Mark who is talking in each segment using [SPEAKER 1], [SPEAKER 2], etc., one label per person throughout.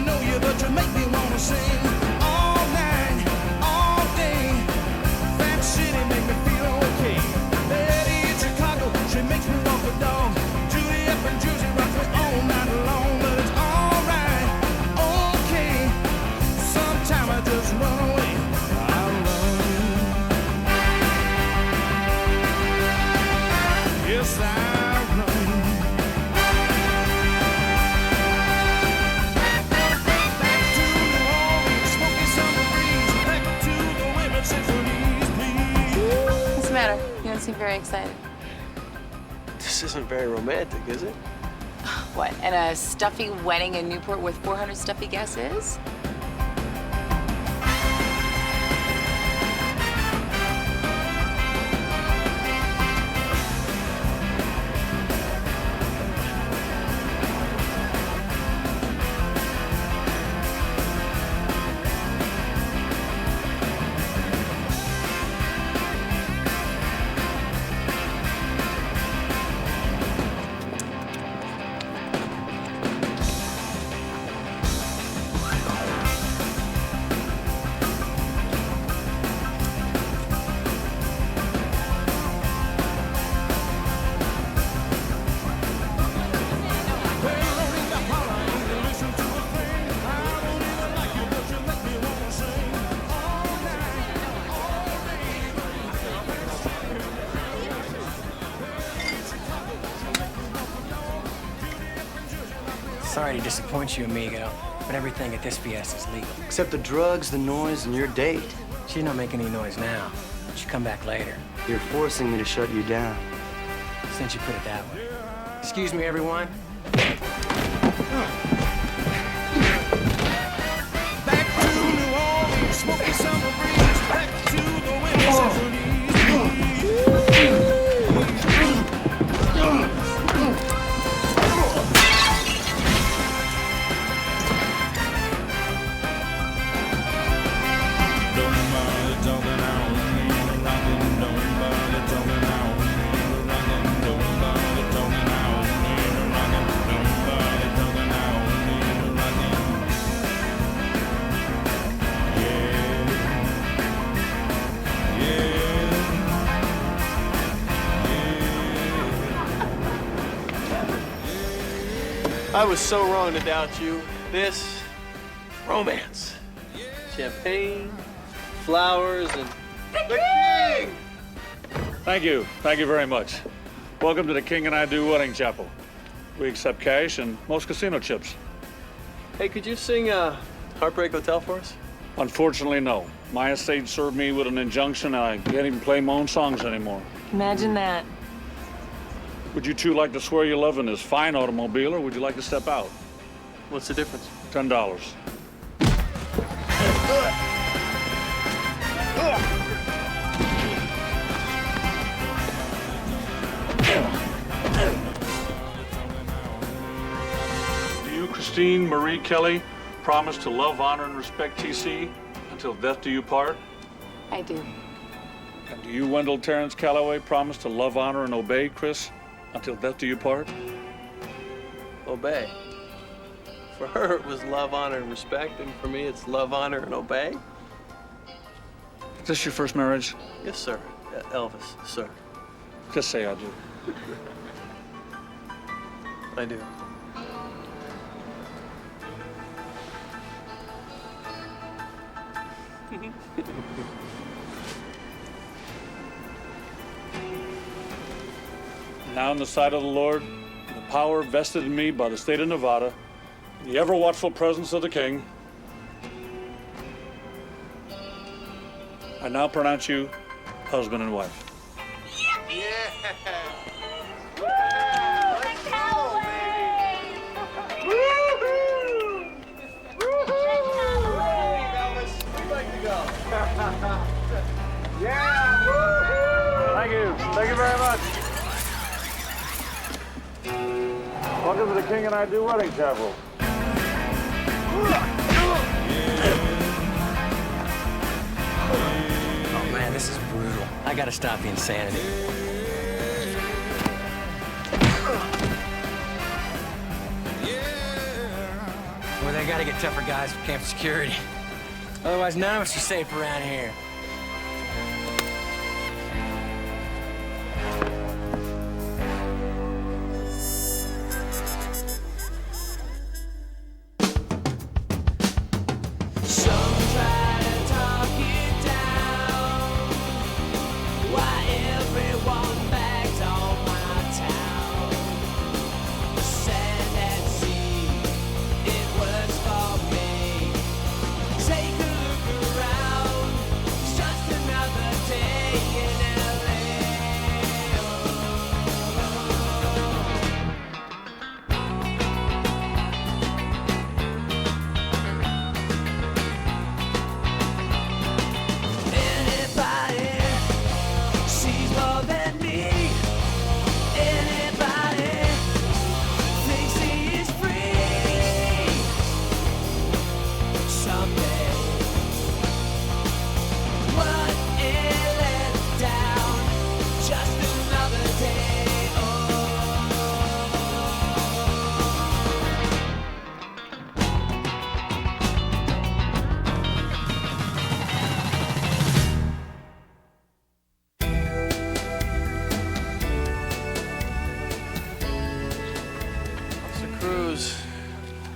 [SPEAKER 1] know you, but you make me wanna sing all night, all day. That city make me feel okay. Betty in Chicago, she makes me walk the dog. Judy up in Jersey rocks me all night long. But it's all right, okay. Sometime I just run away. I run. Yes, I run. Back to New Orleans, smoky summer breeze. Back to the women symphonies, please.
[SPEAKER 2] What's the matter? You don't seem very excited.
[SPEAKER 3] This isn't very romantic, is it?
[SPEAKER 2] What, and a stuffy wedding in Newport with 400 stuffy guests is?
[SPEAKER 4] Sorry to disappoint you, amigo, but everything at this fiesta is legal.
[SPEAKER 3] Except the drugs, the noise, and your date.
[SPEAKER 4] She's not making any noise now. She'll come back later,
[SPEAKER 3] You're forcing me to shut you down.
[SPEAKER 4] since you put it that way. Excuse me, everyone.
[SPEAKER 1] Back to New Orleans, smoky summer breeze. Back to the women symphonies.
[SPEAKER 3] I was so wrong to doubt you. This romance. Champagne, flowers, and the king!
[SPEAKER 5] Thank you. Thank you very much. Welcome to the King and I Do Wedding Chapel. We accept cash and most casino chips.
[SPEAKER 3] Hey, could you sing Heartbreak Hotel for us?
[SPEAKER 5] Unfortunately, no. My estate served me with an injunction and I can't even play my own songs anymore.
[SPEAKER 6] Imagine that.
[SPEAKER 5] Would you two like to swear your love in this fine automobile, or would you like to step out?
[SPEAKER 3] What's the difference?
[SPEAKER 5] $10. Do you, Christine Marie Kelly, promise to love, honor, and respect TC until death do you part?
[SPEAKER 2] I do.
[SPEAKER 5] And do you, Wendell Terrence Calloway, promise to love, honor, and obey Chris until death do you part?
[SPEAKER 3] Obey. For her, it was love, honor, and respect, and for me, it's love, honor, and obey.
[SPEAKER 5] Is this your first marriage?
[SPEAKER 3] Yes, sir. Elvis, sir.
[SPEAKER 5] Just say I do.
[SPEAKER 3] I do.
[SPEAKER 5] Now in the sight of the Lord, the power vested in me by the state of Nevada, the ever-watchful presence of the King, I now pronounce you husband and wife. Thank you. Thank you very much. Welcome to the King and I Do Wedding Chapel.
[SPEAKER 4] Oh, man, this is brutal. I gotta stop the insanity. Well, they gotta get tougher guys for camp security. Otherwise, none of us are safe around here.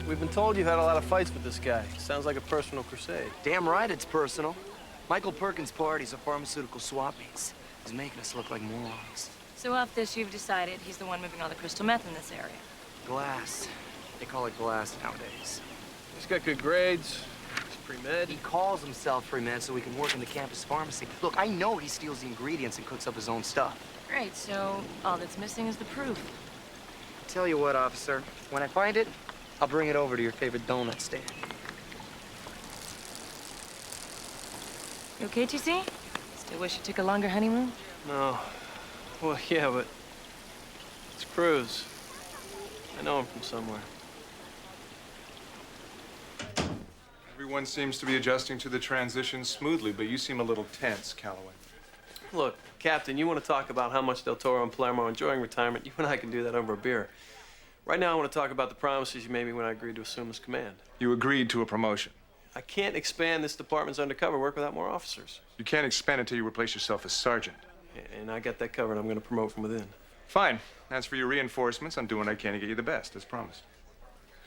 [SPEAKER 3] We've been told you've had a lot of fights with this guy. Sounds like a personal crusade.
[SPEAKER 6] Damn right it's personal. Michael Perkins' parties are pharmaceutical swap meets. He's making us look like morons.
[SPEAKER 7] So off this, you've decided he's the one moving all the crystal meth in this area.
[SPEAKER 6] Glass. They call it glass nowadays.
[SPEAKER 3] He's got good grades. He's pre-med.
[SPEAKER 6] He calls himself pre-med so he can work in the campus pharmacy. Look, I know he steals the ingredients and cooks up his own stuff.
[SPEAKER 7] Great, so all that's missing is the proof.
[SPEAKER 6] Tell you what, officer, when I find it, I'll bring it over to your favorite donut stand.
[SPEAKER 7] You okay, TC? Still wish you took a longer honeymoon?
[SPEAKER 3] No. Well, yeah, but it's Cruz. I know him from somewhere.
[SPEAKER 8] Everyone seems to be adjusting to the transition smoothly, but you seem a little tense, Calloway.
[SPEAKER 3] Look, Captain, you want to talk about how much Del Toro and Palermo are enjoying retirement? You and I can do that over a beer. Right now, I want to talk about the promises you made me when I agreed to assume this command.
[SPEAKER 8] You agreed to a promotion.
[SPEAKER 3] I can't expand this department's undercover work without more officers.
[SPEAKER 8] You can't expand until you replace yourself as sergeant.
[SPEAKER 3] And I got that covered. I'm going to promote from within.
[SPEAKER 8] Fine. As for your reinforcements, I'm doing what I can to get you the best, as promised.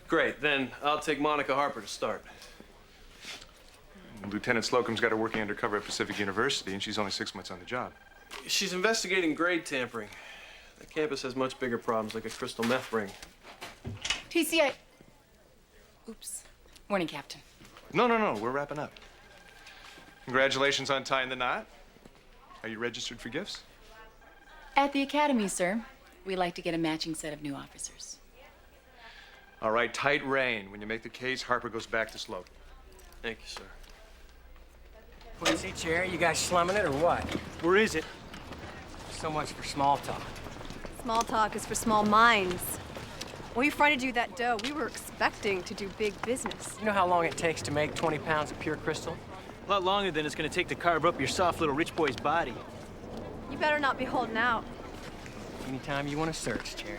[SPEAKER 3] Great. Then I'll take Monica Harper to start.
[SPEAKER 8] Lieutenant Slocum's got her working undercover at Pacific University, and she's only 6 months on the job.
[SPEAKER 3] She's investigating grade tampering. The campus has much bigger problems, like a crystal meth ring.
[SPEAKER 2] TC, Oops. Morning, Captain.
[SPEAKER 8] No, we're wrapping up. Congratulations on tying the knot. Are you registered for gifts?
[SPEAKER 2] At the academy, sir, we like to get a matching set of new officers.
[SPEAKER 8] All right, tight rein. When you make the case, Harper goes back to Slocum.
[SPEAKER 3] Thank you, sir.
[SPEAKER 4] Quincy, Cherry, you guys slumming it or what?
[SPEAKER 6] Where is it?
[SPEAKER 4] So much for small talk.
[SPEAKER 9] Small talk is for small minds. When we fronted you that dough, we were expecting to do big business.
[SPEAKER 4] You know how long it takes to make 20 pounds of pure crystal?
[SPEAKER 10] A lot longer than it's gonna take to carve up your soft little rich boy's body.
[SPEAKER 9] You better not be holding out.
[SPEAKER 4] Anytime you want to search, Cherry.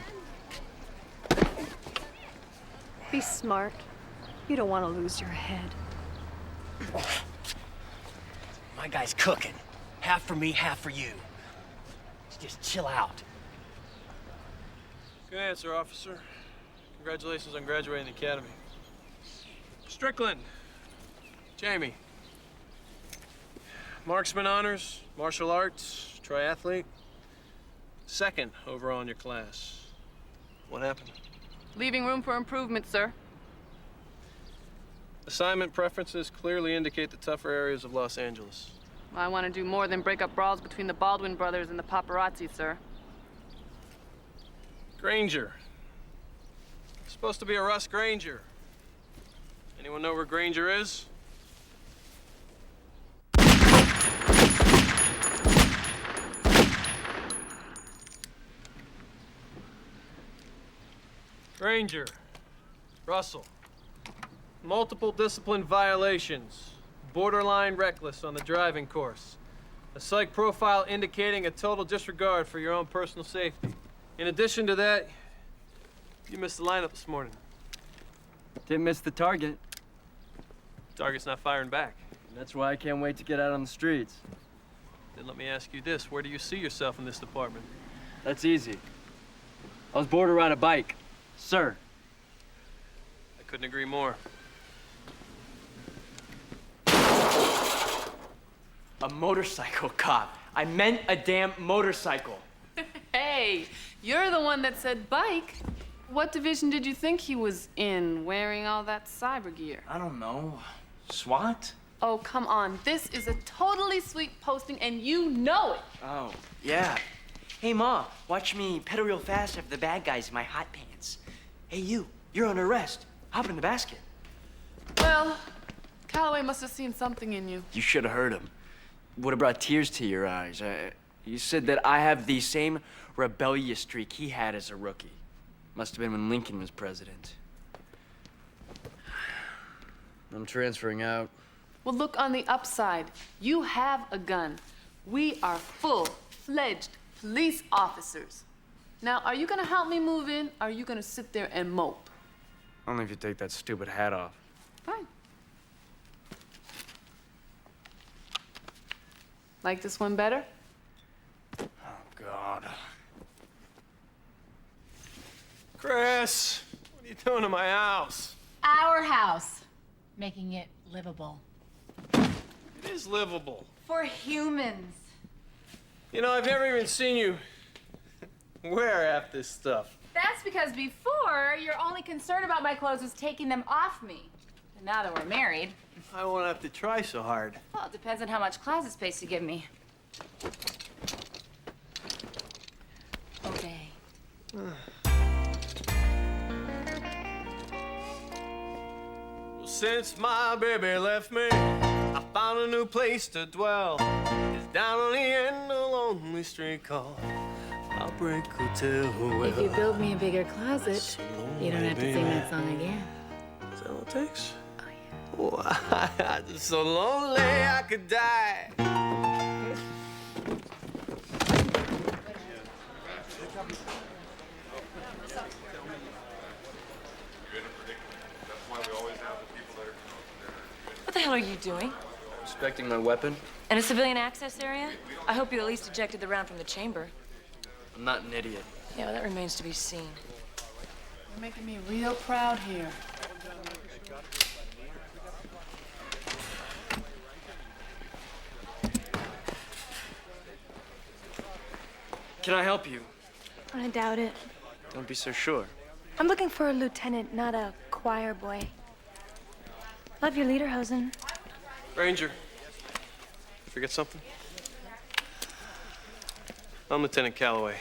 [SPEAKER 9] Be smart. You don't want to lose your head.
[SPEAKER 4] My guy's cooking. Half for me, half for you. Just chill out.
[SPEAKER 3] Good answer, officer. Congratulations on graduating the academy. Strickland. Jamie. Marksman honors, martial arts, triathlete. Second overall in your class. What happened?
[SPEAKER 11] Leaving room for improvement, sir.
[SPEAKER 3] Assignment preferences clearly indicate the tougher areas of Los Angeles.
[SPEAKER 11] I want to do more than break up brawls between the Baldwin brothers and the paparazzi, sir.
[SPEAKER 3] Granger. Supposed to be a Russ Granger. Anyone know where Granger is? Granger. Russell. Multiple discipline violations. Borderline reckless on the driving course. A psych profile indicating a total disregard for your own personal safety. In addition to that, you missed the lineup this morning.
[SPEAKER 12] Didn't miss the target.
[SPEAKER 3] Target's not firing back.
[SPEAKER 12] That's why I can't wait to get out on the streets.
[SPEAKER 3] Then let me ask you this. Where do you see yourself in this department?
[SPEAKER 12] That's easy. I was born to ride a bike. Sir.
[SPEAKER 3] I couldn't agree more.
[SPEAKER 4] A motorcycle cop. I meant a damn motorcycle.
[SPEAKER 11] Hey, you're the one that said bike. What division did you think he was in, wearing all that cyber gear?
[SPEAKER 6] I don't know. SWAT?
[SPEAKER 11] Oh, come on. This is a totally sweet posting, and you know it.
[SPEAKER 6] Oh, yeah. Hey, Ma, watch me pedal real fast after the bad guys in my hot pants. Hey, you're under arrest. Hop in the basket.
[SPEAKER 11] Well, Calloway must have seen something in you.
[SPEAKER 4] You should have heard him. Would have brought tears to your eyes. You said that I have the same rebellious streak he had as a rookie. Must have been when Lincoln was president. I'm transferring out.
[SPEAKER 11] Well, look on the upside. You have a gun. We are full-fledged police officers. Now, are you gonna help me move in, or are you gonna sit there and mope?
[SPEAKER 4] Only if you take that stupid hat off.
[SPEAKER 11] Fine. Like this one better?
[SPEAKER 4] Oh, God.
[SPEAKER 3] Chris, what are you doing to my house?
[SPEAKER 2] Our house. Making it livable.
[SPEAKER 3] It is livable.
[SPEAKER 2] For humans.
[SPEAKER 3] You know, I've never even seen you wear half this stuff.
[SPEAKER 2] That's because before, your only concern about my clothes was taking them off me. And now that we're married,
[SPEAKER 3] I won't have to try so hard.
[SPEAKER 2] well, it depends on how much closet space you give me. Obey.
[SPEAKER 3] Well, since my baby left me, I found a new place to dwell. It's down on the end of a lonely street called Heartbreak Hotel.
[SPEAKER 2] If you build me a bigger closet, you don't have to sing that song again.
[SPEAKER 3] Is that all it takes? Oh, yeah. I'm just so lonely I could die.
[SPEAKER 7] What the hell are you doing?
[SPEAKER 4] Inspecting my weapon?
[SPEAKER 7] In a civilian access area? I hope you at least ejected the round from the chamber.
[SPEAKER 4] I'm not an idiot.
[SPEAKER 7] Yeah, well, that remains to be seen.
[SPEAKER 11] You're making me real proud here.
[SPEAKER 4] Can I help you?
[SPEAKER 13] I doubt it.
[SPEAKER 4] Don't be so sure.
[SPEAKER 13] I'm looking for a lieutenant, not a choir boy. Love your lederhosen.
[SPEAKER 3] Ranger, forget something? I'm Lieutenant Calloway.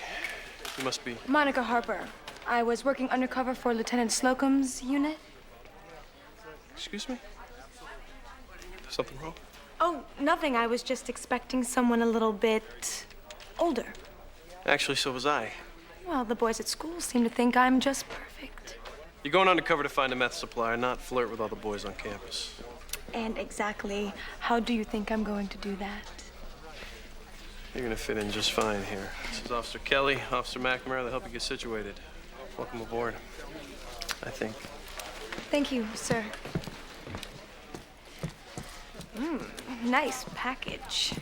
[SPEAKER 3] You must be...
[SPEAKER 13] Monica Harper. I was working undercover for Lieutenant Slocum's unit.
[SPEAKER 3] Excuse me? Something wrong?
[SPEAKER 13] Oh, nothing. I was just expecting someone a little bit older.
[SPEAKER 3] Actually, so was I.
[SPEAKER 13] Well, the boys at school seem to think I'm just perfect.
[SPEAKER 3] You're going undercover to find a meth supplier, not flirt with all the boys on campus.
[SPEAKER 13] And exactly how do you think I'm going to do that?
[SPEAKER 3] You're gonna fit in just fine here. This is Officer Kelly, Officer McNamara. They'll help you get situated. Welcome aboard, I think.
[SPEAKER 13] Thank you, sir. Nice package.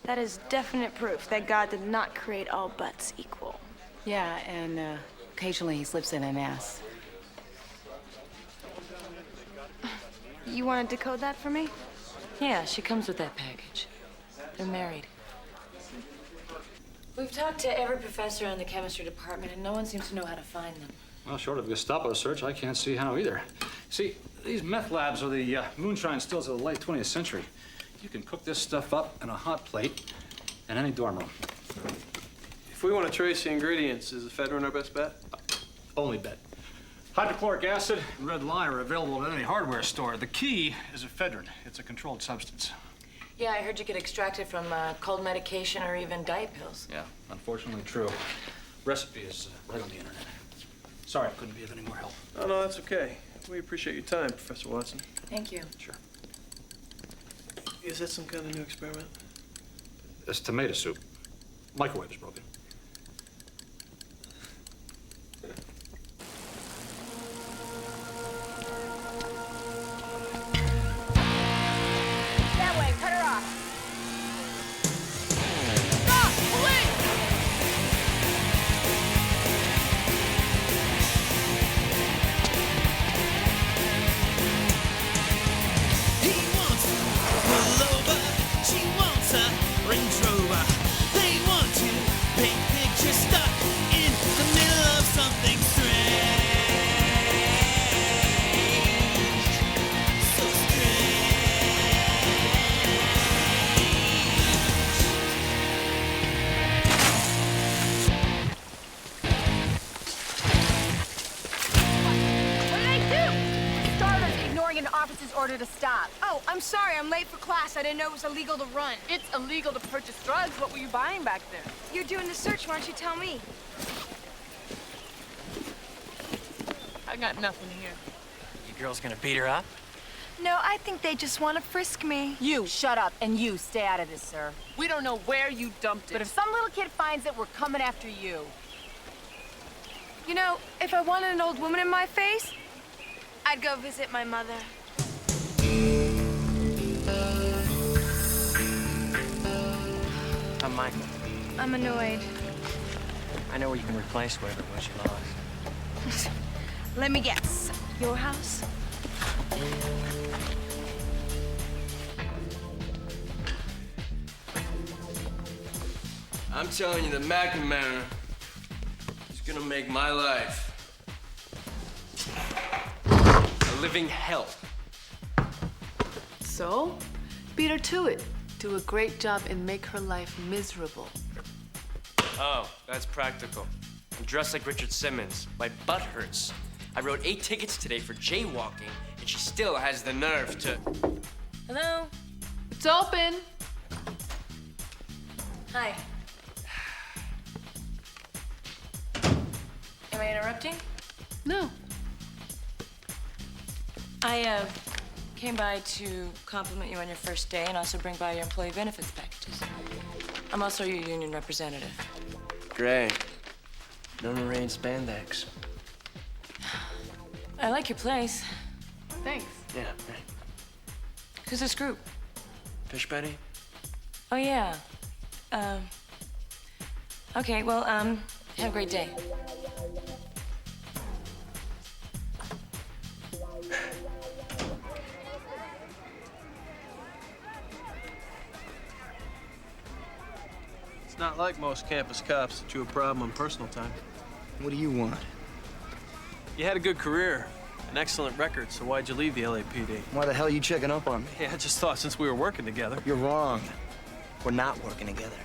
[SPEAKER 13] That is definite proof that God did not create all butts equal.
[SPEAKER 2] Yeah, and occasionally he slips in an ass.
[SPEAKER 13] You want to decode that for me?
[SPEAKER 7] Yeah, she comes with that package. They're married. We've talked to every professor in the chemistry department, and no one seems to know how to find them.
[SPEAKER 14] Well, short of a Gestapo search, I can't see how either. See, these meth labs are the moonshine stills of the late 20th century. You can cook this stuff up in a hot plate in any dorm room.
[SPEAKER 3] If we want to trace the ingredients, is ephedrine our best bet?
[SPEAKER 14] Only bet. Hydrochloric acid and red lye are available at any hardware store. The key is ephedrine. It's a controlled substance.
[SPEAKER 7] Yeah, I heard you get extracted from cold medication or even diet pills.
[SPEAKER 14] Yeah, unfortunately true. Recipe is right on the internet. Sorry I couldn't be of any more help.
[SPEAKER 3] Oh, no, that's okay. We appreciate your time, Professor Watson.
[SPEAKER 7] Thank you.
[SPEAKER 14] Sure.
[SPEAKER 3] Is that some kind of new experiment?
[SPEAKER 14] It's tomato soup. Microwave is broken.
[SPEAKER 2] boss's order to stop.
[SPEAKER 13] Oh, I'm sorry. I'm late for class. I didn't know it was illegal to run.
[SPEAKER 11] It's illegal to purchase drugs. What were you buying back there?
[SPEAKER 13] You're doing the search. Why don't you tell me?
[SPEAKER 11] I got nothing here.
[SPEAKER 6] You girls gonna beat her up?
[SPEAKER 13] No, I think they just want to frisk me.
[SPEAKER 2] You, shut up, and you, stay out of this, sir.
[SPEAKER 11] We don't know where you dumped it.
[SPEAKER 2] But if some little kid finds it, we're coming after you.
[SPEAKER 13] You know, if I wanted an old woman in my face, I'd go visit my mother.
[SPEAKER 6] I'm Michael.
[SPEAKER 13] I'm annoyed.
[SPEAKER 6] I know where you can replace whatever it was you lost.
[SPEAKER 13] Let me guess. Your house?
[SPEAKER 4] I'm telling you, the McNamara is gonna make my life a living hell.
[SPEAKER 11] So, beat her to it. Do a great job and make her life miserable.
[SPEAKER 4] Oh, that's practical. I'm dressed like Richard Simmons. My butt hurts. I wrote 8 tickets today for jaywalking, and she still has the nerve to...
[SPEAKER 7] Hello?
[SPEAKER 11] It's open.
[SPEAKER 7] Hi. Am I interrupting?
[SPEAKER 11] No.
[SPEAKER 7] I came by to compliment you on your first day and also bring by your employee benefits packages. I'm also your union representative.
[SPEAKER 4] Great. No Moraine spandex.
[SPEAKER 7] I like your place.
[SPEAKER 11] Thanks.
[SPEAKER 4] Yeah, right.
[SPEAKER 7] Who's this group?
[SPEAKER 4] Fish Betty?
[SPEAKER 7] Oh, yeah. Okay, well, have a great day.
[SPEAKER 3] It's not like most campus cops that you a problem on personal time.
[SPEAKER 6] What do you want?
[SPEAKER 3] You had a good career, an excellent record, so why'd you leave the LAPD?
[SPEAKER 6] Why the hell are you checking up on me?
[SPEAKER 3] Yeah, I just thought since we were working together.
[SPEAKER 6] You're wrong. We're not working together.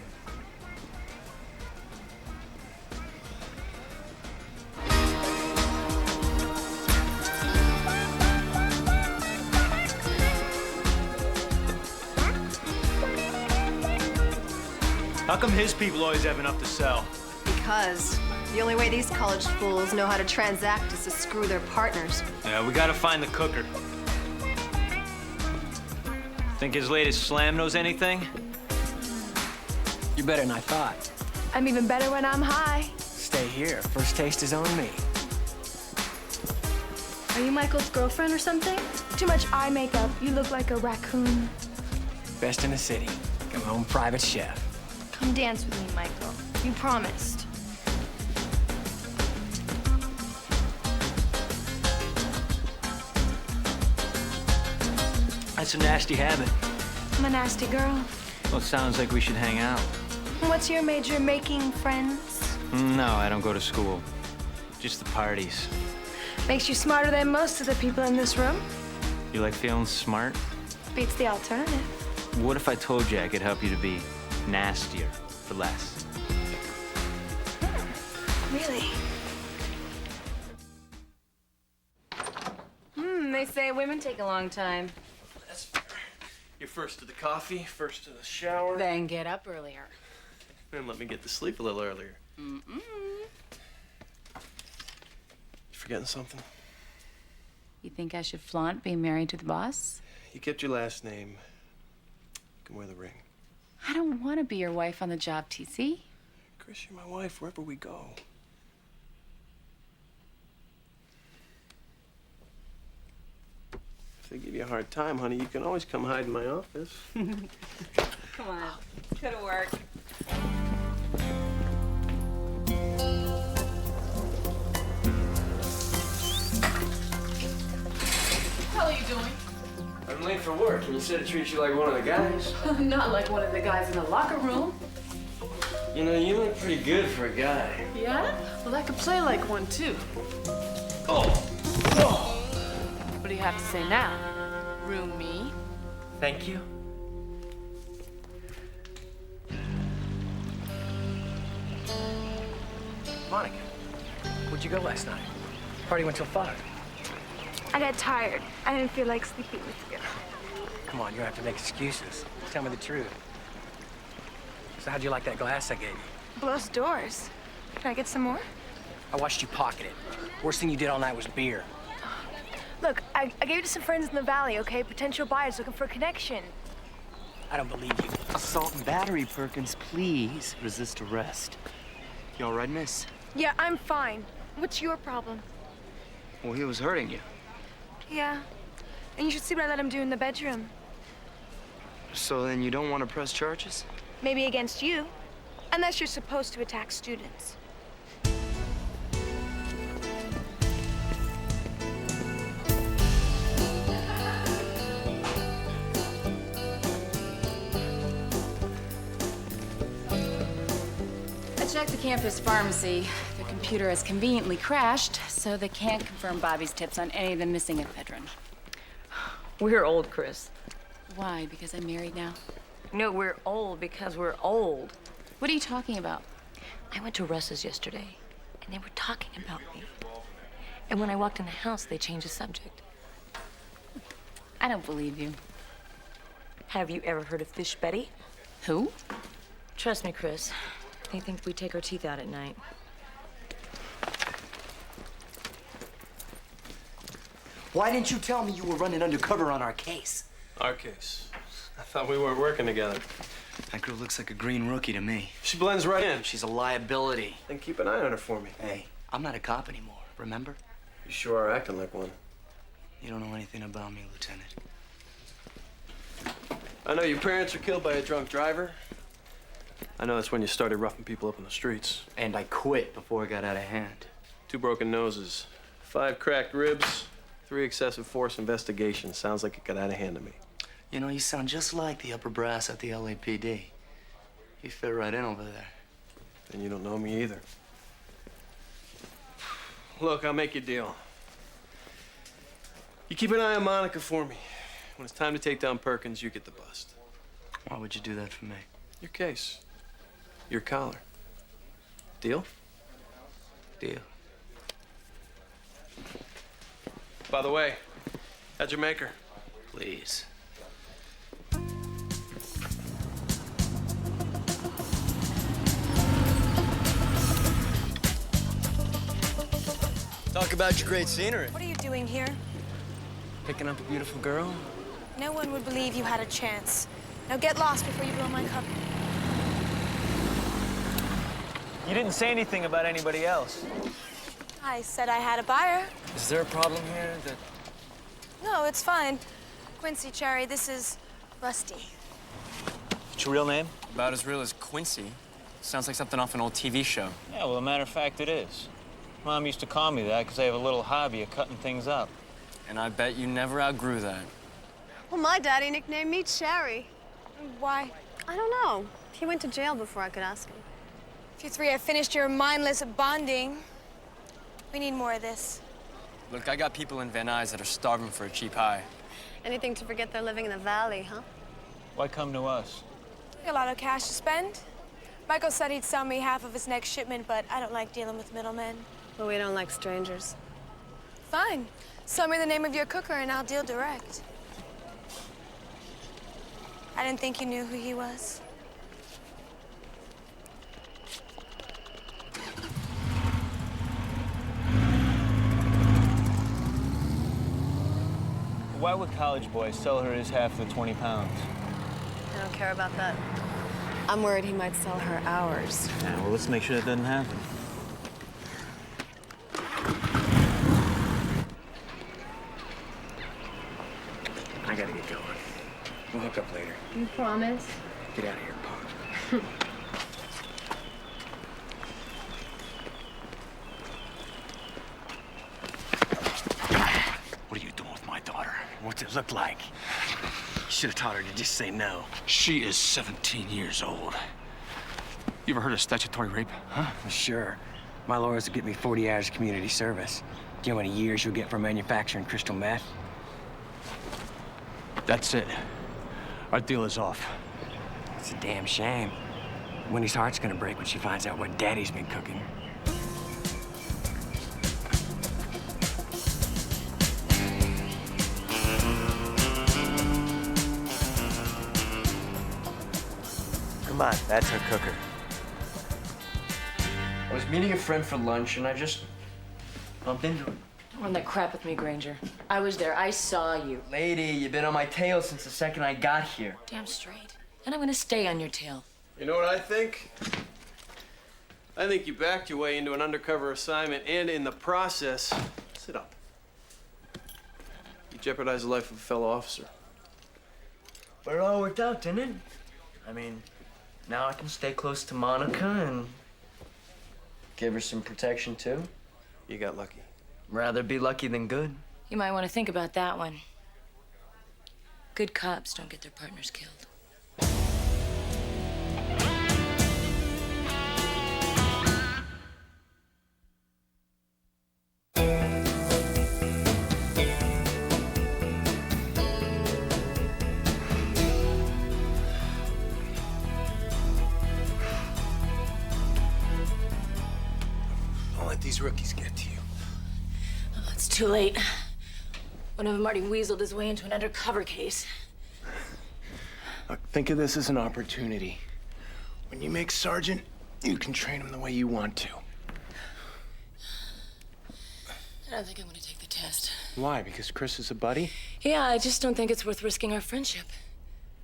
[SPEAKER 10] How come his people always have enough to sell?
[SPEAKER 9] Because the only way these college fools know how to transact is to screw their partners.
[SPEAKER 10] Yeah, we gotta find the cooker. Think his latest slam knows anything?
[SPEAKER 6] You're better than I thought.
[SPEAKER 13] I'm even better when I'm high.
[SPEAKER 6] Stay here. First taste is on me.
[SPEAKER 13] Are you Michael's girlfriend or something? Too much eye makeup. You look like a raccoon.
[SPEAKER 6] Best in the city. Got my own private chef.
[SPEAKER 13] Come dance with me, Michael. You promised.
[SPEAKER 10] That's a nasty habit.
[SPEAKER 13] I'm a nasty girl.
[SPEAKER 10] Well, it sounds like we should hang out.
[SPEAKER 13] What's your major? Making friends?
[SPEAKER 10] No, I don't go to school. Just the parties.
[SPEAKER 13] Makes you smarter than most of the people in this room.
[SPEAKER 10] You like feeling smart?
[SPEAKER 13] Beats the alternative.
[SPEAKER 10] What if I told you I could help you to be nastier for less?
[SPEAKER 13] Really?
[SPEAKER 2] They say women take a long time.
[SPEAKER 4] That's fair. You're first to the coffee, first to the shower.
[SPEAKER 2] Then get up earlier.
[SPEAKER 3] And let me get to sleep a little earlier.
[SPEAKER 2] Mm-mm.
[SPEAKER 3] You forgetting something?
[SPEAKER 2] You think I should flaunt being married to the boss?
[SPEAKER 3] You kept your last name. You can wear the ring.
[SPEAKER 2] I don't want to be your wife on the job, TC.
[SPEAKER 3] Chris, you're my wife wherever we go. If they give you a hard time, honey, you can always come hide in my office.
[SPEAKER 2] Come on, go to work.
[SPEAKER 11] What are you doing?
[SPEAKER 4] I'm late for work, and you said to treat you like one of the guys.
[SPEAKER 11] Not like one of the guys in the locker room.
[SPEAKER 4] You know, you look pretty good for a guy.
[SPEAKER 11] Yeah? Well, I could play like one, too.
[SPEAKER 4] Oh! Oh!
[SPEAKER 11] What do you have to say now? Room me?
[SPEAKER 4] Thank you.
[SPEAKER 6] Monica, where'd you go last night? Party went till 5.
[SPEAKER 13] I got tired. I didn't feel like sleeping with you.
[SPEAKER 6] Come on, you don't have to make excuses. Tell me the truth. So how'd you like that glass I gave you?
[SPEAKER 13] Blows doors. Can I get some more?
[SPEAKER 6] I watched you pocket it. Worst thing you did all night was beer.
[SPEAKER 13] Look, I gave it to some friends in the valley, okay? Potential buyers looking for a connection.
[SPEAKER 6] I don't believe you.
[SPEAKER 4] Assault and battery, Perkins. Please resist arrest. You all right, miss?
[SPEAKER 13] Yeah, I'm fine. What's your problem?
[SPEAKER 4] Well, he was hurting you.
[SPEAKER 13] Yeah. And you should see what I let him do in the bedroom.
[SPEAKER 4] So then you don't want to press charges?
[SPEAKER 13] Maybe against you. Unless you're supposed to attack students.
[SPEAKER 2] I checked the campus pharmacy. Their computer has conveniently crashed, so they can't confirm Bobby's tips on any of the missing ephedrine.
[SPEAKER 7] We're old, Chris.
[SPEAKER 2] Why? Because I'm married now?
[SPEAKER 7] No, we're old because we're old.
[SPEAKER 2] What are you talking about?
[SPEAKER 7] I went to Russ's yesterday, and they were talking about me. And when I walked in the house, they changed the subject.
[SPEAKER 2] I don't believe you.
[SPEAKER 7] Have you ever heard of Fish Betty?
[SPEAKER 2] Who?
[SPEAKER 7] Trust me, Chris. They think we take our teeth out at night.
[SPEAKER 6] Why didn't you tell me you were running undercover on our case?
[SPEAKER 3] Our case. I thought we weren't working together.
[SPEAKER 4] That girl looks like a green rookie to me.
[SPEAKER 3] She blends right in.
[SPEAKER 4] She's a liability.
[SPEAKER 3] Then keep an eye on her for me.
[SPEAKER 4] Hey, I'm not a cop anymore, remember?
[SPEAKER 3] You sure are acting like one.
[SPEAKER 4] You don't know anything about me, Lieutenant.
[SPEAKER 3] I know your parents were killed by a drunk driver. I know that's when you started roughing people up in the streets.
[SPEAKER 4] And I quit before it got out of hand.
[SPEAKER 3] 2 broken noses, 5 cracked ribs, 3 excessive force investigations. Sounds like it got out of hand to me.
[SPEAKER 4] You know, you sound just like the upper brass at the LAPD. You fit right in over there.
[SPEAKER 3] And you don't know me either. Look, I'll make you a deal. You keep an eye on Monica for me. When it's time to take down Perkins, you get the bust.
[SPEAKER 4] Why would you do that for me?
[SPEAKER 3] Your case. Your collar. Deal?
[SPEAKER 4] Deal.
[SPEAKER 3] By the way, how'd you make her?
[SPEAKER 4] Please.
[SPEAKER 6] Talk about your great scenery.
[SPEAKER 13] What are you doing here?
[SPEAKER 6] Picking up a beautiful girl?
[SPEAKER 13] No one would believe you had a chance. Now get lost before you blow my cover.
[SPEAKER 12] You didn't say anything about anybody else.
[SPEAKER 13] I said I had a buyer.
[SPEAKER 6] Is there a problem here that...
[SPEAKER 13] No, it's fine. Quincy Cherry, this is Rusty.
[SPEAKER 10] What's your real name?
[SPEAKER 4] About as real as Quincy. Sounds like something off an old TV show.
[SPEAKER 10] Yeah, well, a matter of fact, it is. Mom used to call me that because I have a little hobby of cutting things up.
[SPEAKER 4] And I bet you never outgrew that.
[SPEAKER 9] Well, my daddy nicknamed me Cherry.
[SPEAKER 13] Why?
[SPEAKER 9] I don't know. He went to jail before I could ask him.
[SPEAKER 13] If you 3 have finished your mindless bonding, we need more of this.
[SPEAKER 4] Look, I got people in Van Nuys that are starving for a cheap high.
[SPEAKER 9] Anything to forget they're living in the valley, huh?
[SPEAKER 10] Why come to us?
[SPEAKER 13] A lot of cash to spend. Michael said he'd sell me half of his next shipment, but I don't like dealing with middlemen.
[SPEAKER 9] Well, we don't like strangers.
[SPEAKER 13] Fine. Sell me the name of your cooker and I'll deal direct. I didn't think you knew who he was.
[SPEAKER 10] Why would college boys sell her his half of the 20 pounds?
[SPEAKER 9] I don't care about that. I'm worried he might sell her ours.
[SPEAKER 10] Yeah, well, let's make sure that doesn't happen.
[SPEAKER 6] I gotta get going. We'll hook up later.
[SPEAKER 9] You promise?
[SPEAKER 6] Get out of here, punk. What are you doing with my daughter? What's it look like? You should have taught her to just say no.
[SPEAKER 14] She is 17 years old. You ever heard of statutory rape?
[SPEAKER 6] Huh? Sure. My lawyers will get me 40 hours of community service. Do you know how many years you'll get for manufacturing crystal meth?
[SPEAKER 14] That's it. Our deal is off.
[SPEAKER 6] It's a damn shame. Winnie's heart's gonna break when she finds out what Daddy's been cooking.
[SPEAKER 4] Come on, that's her cooker. I was meeting a friend for lunch and I just bumped into her.
[SPEAKER 7] Don't run that crap with me, Granger. I was there. I saw you.
[SPEAKER 4] Lady, you've been on my tail since the second I got here.
[SPEAKER 7] Damn straight. And I'm gonna stay on your tail.
[SPEAKER 3] You know what I think? I think you backed your way into an undercover assignment and in the process, sit up. You jeopardized the life of a fellow officer.
[SPEAKER 4] But it all worked out, didn't it? I mean, now I can stay close to Monica and give her some protection too.
[SPEAKER 3] You got lucky.
[SPEAKER 4] Rather be lucky than good.
[SPEAKER 7] You might want to think about that one. Good cops don't get their partners killed.
[SPEAKER 3] Don't let these rookies get to you.
[SPEAKER 7] Oh, it's too late. One of them already weaseled his way into an undercover case.
[SPEAKER 15] Look, think of this as an opportunity. When you make sergeant, you can train him the way you want to.
[SPEAKER 7] I don't think I'm gonna take the test.
[SPEAKER 15] Why? Because Chris is a buddy?
[SPEAKER 7] Yeah, I just don't think it's worth risking our friendship.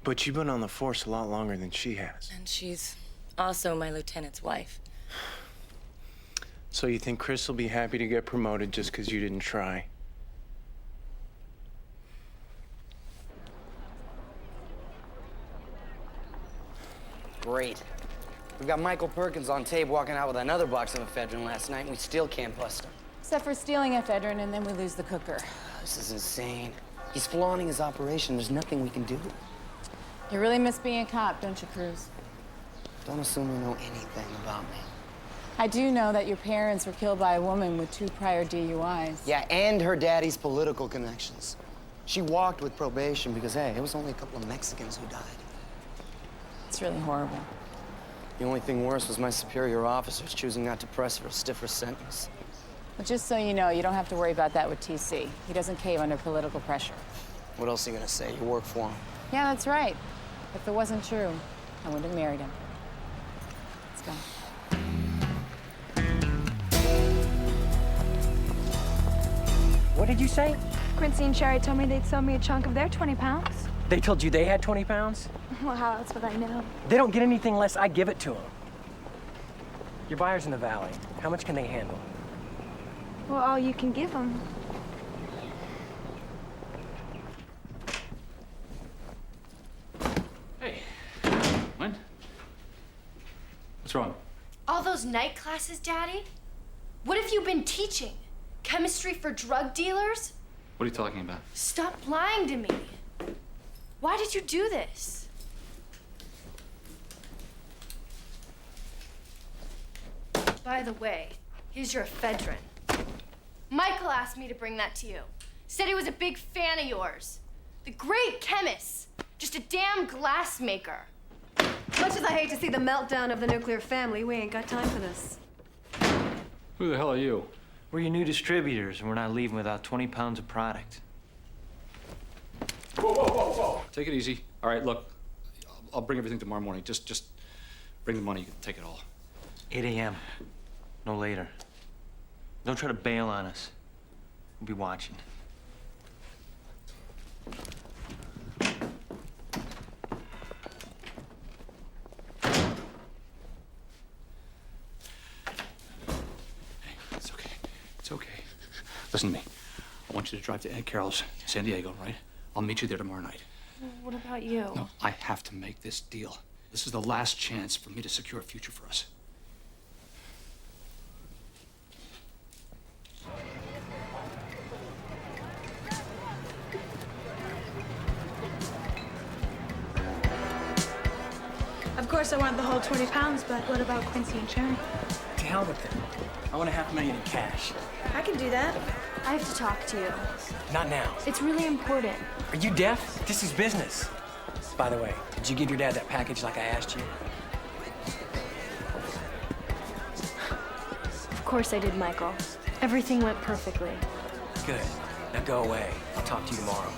[SPEAKER 15] But you've been on the force a lot longer than she has.
[SPEAKER 7] And she's also my lieutenant's wife.
[SPEAKER 15] So you think Chris will be happy to get promoted just because you didn't try?
[SPEAKER 16] Great. We've got Michael Perkins on tape walking out with another box of ephedrine last night, and we still can't bust him.
[SPEAKER 2] Except for stealing ephedrine, and then we lose the cooker.
[SPEAKER 16] This is insane. He's flaunting his operation. There's nothing we can do.
[SPEAKER 2] You really miss being a cop, don't you, Cruz?
[SPEAKER 16] Don't assume you know anything about me.
[SPEAKER 2] I do know that your parents were killed by a woman with 2 prior DUIs.
[SPEAKER 16] Yeah, and her daddy's political connections. She walked with probation because, hey, it was only a couple of Mexicans who died.
[SPEAKER 2] It's really horrible.
[SPEAKER 16] The only thing worse was my superior officers choosing not to press for a stiffer sentence.
[SPEAKER 2] But just so you know, you don't have to worry about that with TC. He doesn't cave under political pressure.
[SPEAKER 16] What else are you gonna say? You work for him.
[SPEAKER 2] Yeah, that's right. If it wasn't true, I wouldn't have married him. Let's go.
[SPEAKER 6] What did you say?
[SPEAKER 13] Quincy and Sherry told me they'd sell me a chunk of their 20 pounds.
[SPEAKER 6] They told you they had 20 pounds?
[SPEAKER 13] Well, how else would I know?
[SPEAKER 6] They don't get anything unless I give it to them. Your buyers in the valley, how much can they handle?
[SPEAKER 13] Well, all you can give them.
[SPEAKER 14] Hey, When? What's wrong?
[SPEAKER 17] All those night classes, Daddy? What have you been teaching? Chemistry for drug dealers?
[SPEAKER 14] What are you talking about?
[SPEAKER 17] Stop lying to me. Why did you do this? By the way, here's your ephedrine. Michael asked me to bring that to you. Said he was a big fan of yours. The great chemist. Just a damn glass maker.
[SPEAKER 9] Much as I hate to see the meltdown of the nuclear family, we ain't got time for this.
[SPEAKER 14] Who the hell are you?
[SPEAKER 10] We're your new distributors, and we're not leaving without 20 pounds of product.
[SPEAKER 14] Whoa, whoa, whoa, whoa. Take it easy. All right, look, I'll bring everything tomorrow morning. Just bring the money. You can take it all.
[SPEAKER 10] 8 a.m. No later. Don't try to bail on us. We'll be watching.
[SPEAKER 14] It's okay. It's okay. Listen to me. I want you to drive to Aunt Carol's in San Diego, right? I'll meet you there tomorrow night.
[SPEAKER 13] What about you?
[SPEAKER 14] No, I have to make this deal. This is the last chance for me to secure a future for us.
[SPEAKER 13] Of course I want the whole 20 pounds, but what about Quincy and Sherry?
[SPEAKER 6] To hell with it. I want $500,000 in cash.
[SPEAKER 13] I can do that. I have to talk to you.
[SPEAKER 6] Not now.
[SPEAKER 13] It's really important.
[SPEAKER 6] Are you deaf? This is business. By the way, did you give your dad that package like I asked you?
[SPEAKER 13] Of course I did, Michael. Everything went perfectly.
[SPEAKER 6] Good. Now go away. I'll talk to you tomorrow.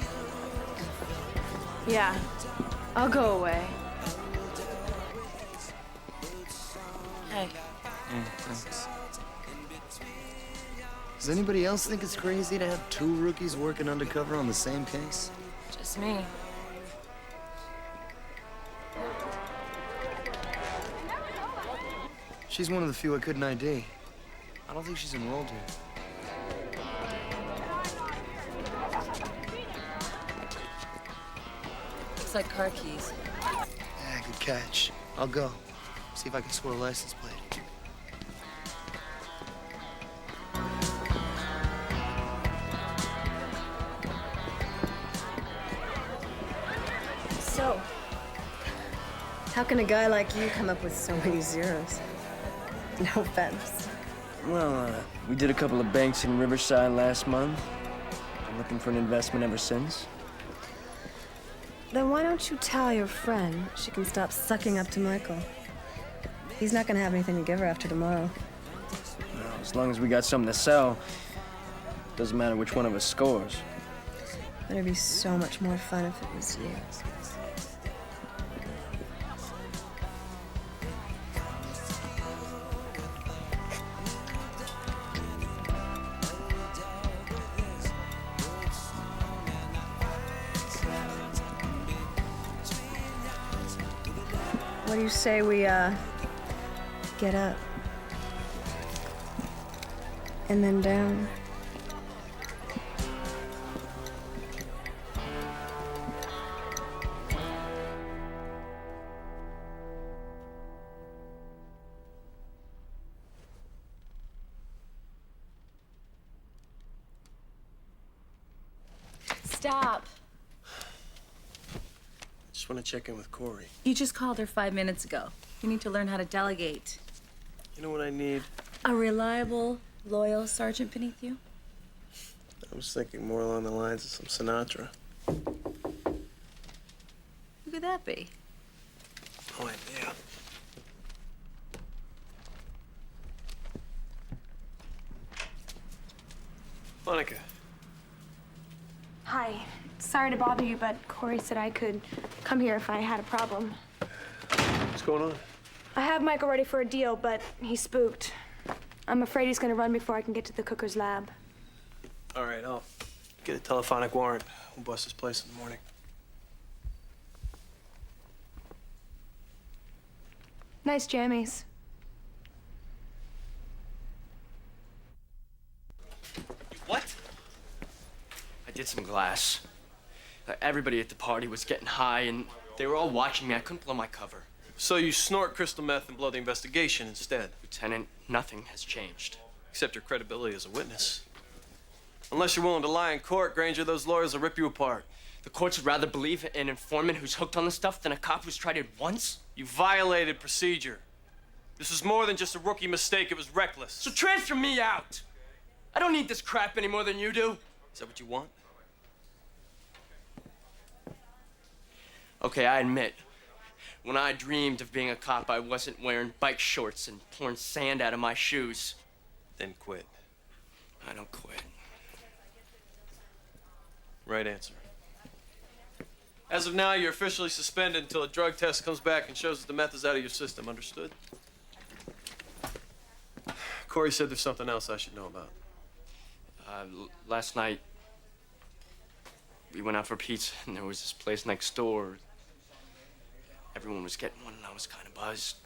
[SPEAKER 13] Yeah, I'll go away.
[SPEAKER 7] Hey.
[SPEAKER 10] Yeah, thanks.
[SPEAKER 18] Does anybody else think it's crazy to have two rookies working undercover on the same case?
[SPEAKER 7] Just me.
[SPEAKER 18] She's one of the few I couldn't ID. I don't think she's enrolled here.
[SPEAKER 7] Looks like car keys.
[SPEAKER 18] Yeah, good catch. I'll go. See if I can score a license plate.
[SPEAKER 9] So, how can a guy like you come up with so many zeros? No offense.
[SPEAKER 4] Well, we did a couple of banks in Riverside last month. Been looking for an investment ever since.
[SPEAKER 9] Then why don't you tell your friend she can stop sucking up to Michael? He's not gonna have anything to give her after tomorrow.
[SPEAKER 4] Well, as long as we got something to sell, doesn't matter which one of us scores.
[SPEAKER 9] It'd be so much more fun if it was you. What do you say we, get up? And then down?
[SPEAKER 2] Stop.
[SPEAKER 15] Just want to check in with Corey.
[SPEAKER 2] You just called her 5 minutes ago. You need to learn how to delegate.
[SPEAKER 15] You know what I need?
[SPEAKER 2] A reliable, loyal sergeant beneath you?
[SPEAKER 15] I was thinking more along the lines of some Sinatra.
[SPEAKER 2] Who could that be?
[SPEAKER 15] No idea.
[SPEAKER 3] Monica.
[SPEAKER 13] Hi. Sorry to bother you, but Corey said I could come here if I had a problem.
[SPEAKER 15] What's going on?
[SPEAKER 13] I have Michael ready for a deal, but he's spooked. I'm afraid he's gonna run before I can get to the cooker's lab.
[SPEAKER 15] All right, I'll get a telephonic warrant. We'll bust his place in the morning.
[SPEAKER 13] Nice jammies.
[SPEAKER 4] What? I did some glass. Everybody at the party was getting high, and they were all watching me. I couldn't blow my cover.
[SPEAKER 3] So you snort crystal meth and blow the investigation instead?
[SPEAKER 4] Lieutenant, nothing has changed.
[SPEAKER 3] Except your credibility as a witness. Unless you're willing to lie in court, Granger, those lawyers will rip you apart.
[SPEAKER 4] The courts would rather believe an informant who's hooked on the stuff than a cop who's tried it once?
[SPEAKER 3] You violated procedure. This was more than just a rookie mistake, it was reckless.
[SPEAKER 4] So transfer me out! I don't need this crap any more than you do.
[SPEAKER 3] Is that what you want?
[SPEAKER 4] Okay, I admit, when I dreamed of being a cop, I wasn't wearing bike shorts and pouring sand out of my shoes.
[SPEAKER 3] Then quit.
[SPEAKER 4] I don't quit.
[SPEAKER 3] Right answer. As of now, you're officially suspended until a drug test comes back and shows that the meth is out of your system. Understood? Corey said there's something else I should know about.
[SPEAKER 4] Last night, we went out for pizza, and there was this place next door. Everyone was getting one, and I was kind of buzzed.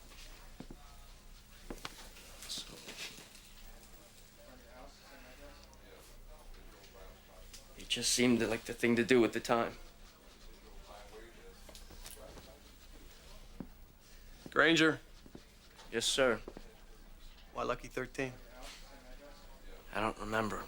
[SPEAKER 4] So... it just seemed like the thing to do at the time.
[SPEAKER 3] Granger?
[SPEAKER 4] Yes, sir.
[SPEAKER 3] Why Lucky 13?
[SPEAKER 4] I don't remember.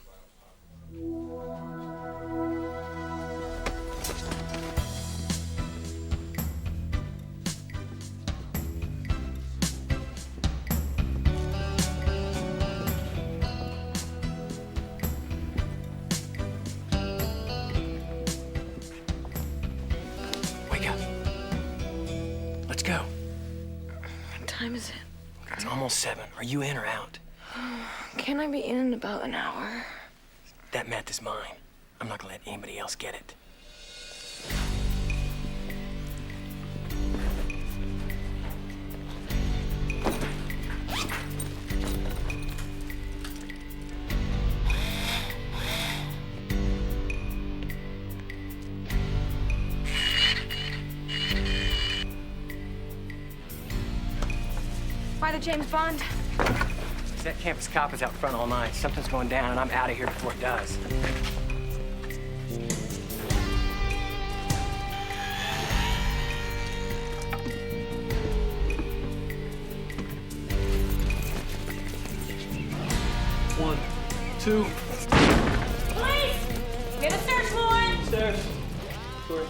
[SPEAKER 4] Wake up. Let's go.
[SPEAKER 13] What time is it?
[SPEAKER 15] It's almost 7. Are you in or out?
[SPEAKER 13] Can I be in about an hour?
[SPEAKER 15] That meth is mine. I'm not gonna let anybody else get it.
[SPEAKER 13] Why the James Bond?
[SPEAKER 6] That campus cop is out front all night. Something's going down, and I'm out of here before it does.
[SPEAKER 3] One, two.
[SPEAKER 13] Police! Get a search warrant!
[SPEAKER 3] Stairs. Sorry.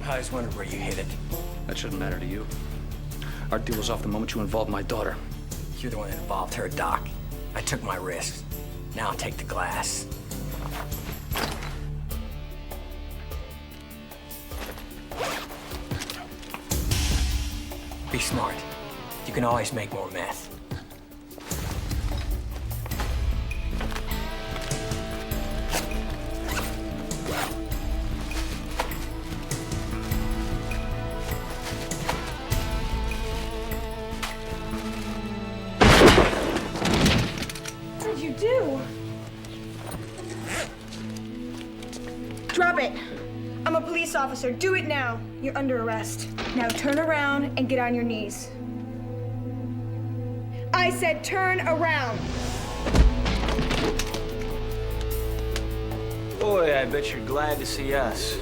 [SPEAKER 6] I always wondered where you hid it.
[SPEAKER 14] That shouldn't matter to you. Our deal was off the moment you involved my daughter.
[SPEAKER 6] You're the one that involved her, Doc. I took my risks. Now I'll take the glass. Be smart. You can always make more meth.
[SPEAKER 13] What did you do? Drop it. I'm a police officer. Do it now. You're under arrest. Now turn around and get on your knees. I said turn around.
[SPEAKER 6] Boy, I bet you're glad to see us.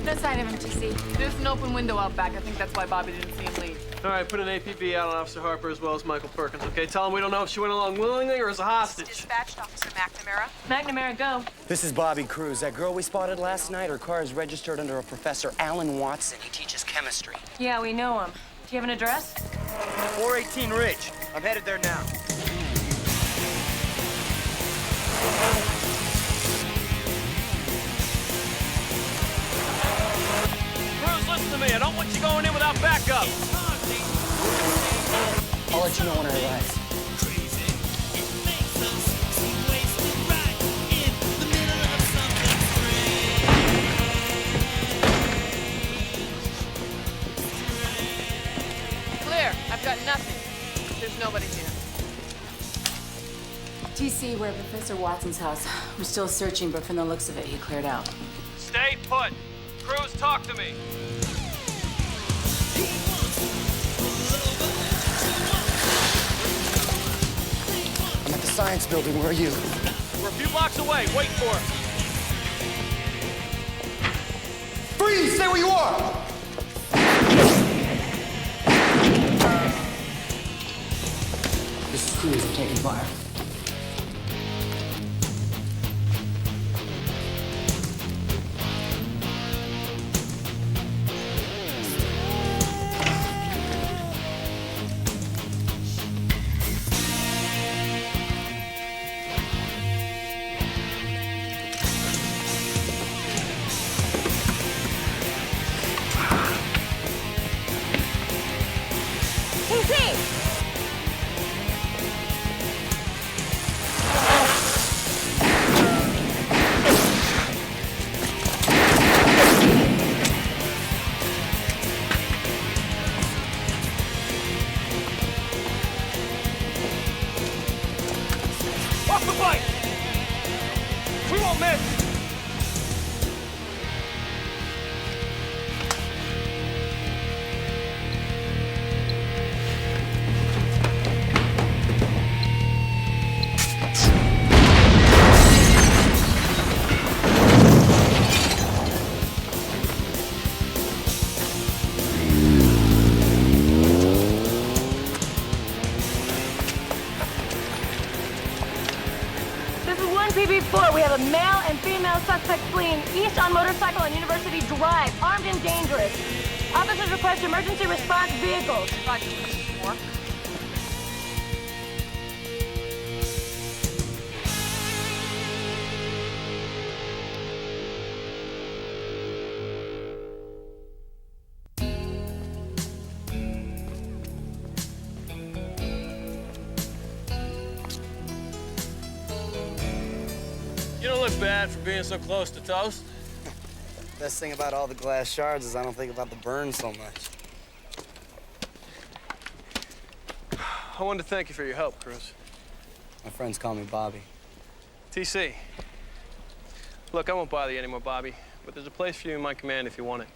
[SPEAKER 11] No sign of him, TC. There's an open window out back. I think that's why Bobby didn't see him leave.
[SPEAKER 3] All right, put an APB out on Officer Harper as well as Michael Perkins, okay? Tell him we don't know if she went along willingly or as a hostage.
[SPEAKER 7] Dispatched, Officer McNamara. McNamara, go.
[SPEAKER 16] This is Bobby Cruz. That girl we spotted last night, her car is registered under a Professor Alan Watson. He teaches chemistry.
[SPEAKER 7] Yeah, we know him. Do you have an address?
[SPEAKER 16] 418 Ridge. I'm headed there now.
[SPEAKER 3] Cruz, listen to me. I don't want you going in without backup.
[SPEAKER 16] I'll let you know when I arrive.
[SPEAKER 11] Clear. I've got nothing. There's nobody here.
[SPEAKER 2] TC, we're at Professor Watson's house. We're still searching, but from the looks of it, he cleared out.
[SPEAKER 3] Stay put. Cruz, talk to me.
[SPEAKER 16] I'm at the science building. Where are you?
[SPEAKER 3] We're a few blocks away. Wait for us.
[SPEAKER 16] Freeze! Stay where you are! This is Cruz. I'm taking fire.
[SPEAKER 3] Off the bike! We won't miss!
[SPEAKER 13] This is 1PB4. We have a male and female suspect fleeing east on motorcycle on University Drive, armed and dangerous. Officers request emergency response vehicles.
[SPEAKER 11] Roger. More.
[SPEAKER 3] You don't look bad for being so close to toast.
[SPEAKER 16] Best thing about all the glass shards is I don't think about the burn so much.
[SPEAKER 3] I wanted to thank you for your help, Cruz.
[SPEAKER 16] My friends call me Bobby.
[SPEAKER 3] TC. Look, I won't bother you anymore, Bobby, but there's a place for you in my command if you want it.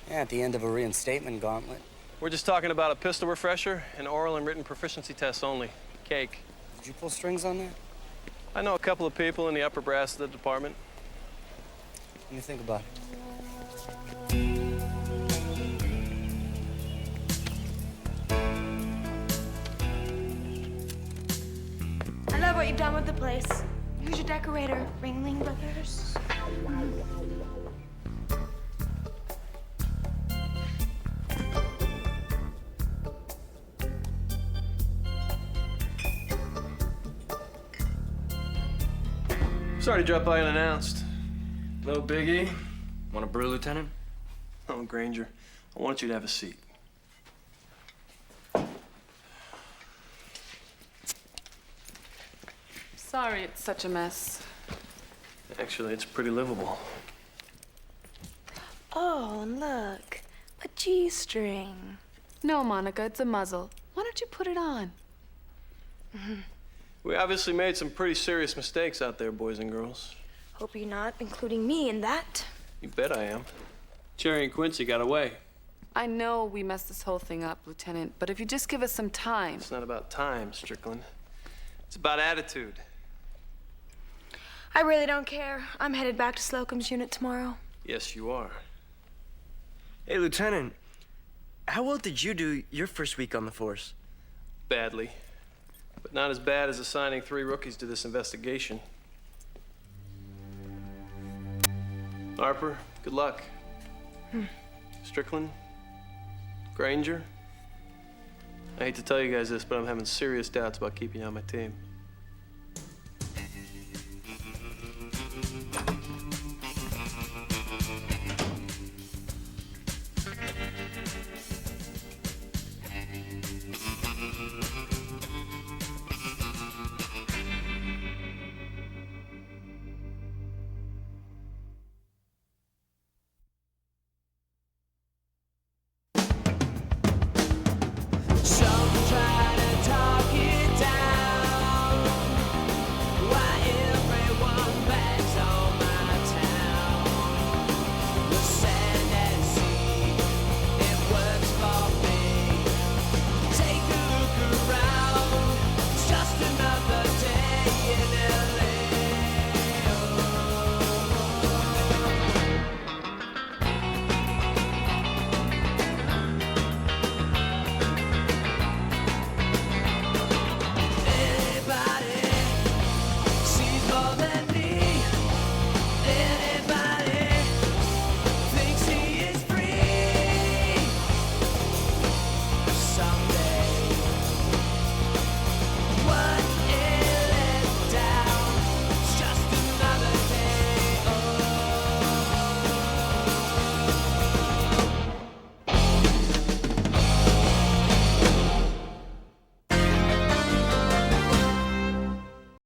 [SPEAKER 16] Yeah, at the end of a reinstatement gauntlet.
[SPEAKER 3] We're just talking about a pistol refresher and oral and written proficiency tests only. Cake.
[SPEAKER 16] Did you pull strings on that?
[SPEAKER 3] I know a couple of people in the upper brass of the department.
[SPEAKER 16] Let me think about it.
[SPEAKER 13] I love what you've done with the place. Who's your decorator? Ringling Brothers?
[SPEAKER 3] Sorry to drop by unannounced.
[SPEAKER 4] No biggie. Want a brew, Lieutenant?
[SPEAKER 3] Oh, Granger, I want you to have a seat.
[SPEAKER 11] Sorry it's such a mess.
[SPEAKER 3] Actually, it's pretty livable.
[SPEAKER 13] Oh, and look. A G-string.
[SPEAKER 11] No, Monica, it's a muzzle. Why don't you put it on?
[SPEAKER 3] We obviously made some pretty serious mistakes out there, boys and girls.
[SPEAKER 13] Hope you're not including me in that.
[SPEAKER 3] You bet I am. Cherry and Quincy got away.
[SPEAKER 11] I know we messed this whole thing up, Lieutenant, but if you just give us some time.
[SPEAKER 3] It's not about time, Strickland. It's about attitude.
[SPEAKER 13] I really don't care. I'm headed back to Slocum's unit tomorrow.
[SPEAKER 3] Yes, you are.
[SPEAKER 6] Hey, Lieutenant, how well did you do your first week on the force?
[SPEAKER 3] Badly. But not as bad as assigning 3 rookies to this investigation. Harper, good luck. Strickland, Granger. I hate to tell you guys this, but I'm having serious doubts about keeping you on my team.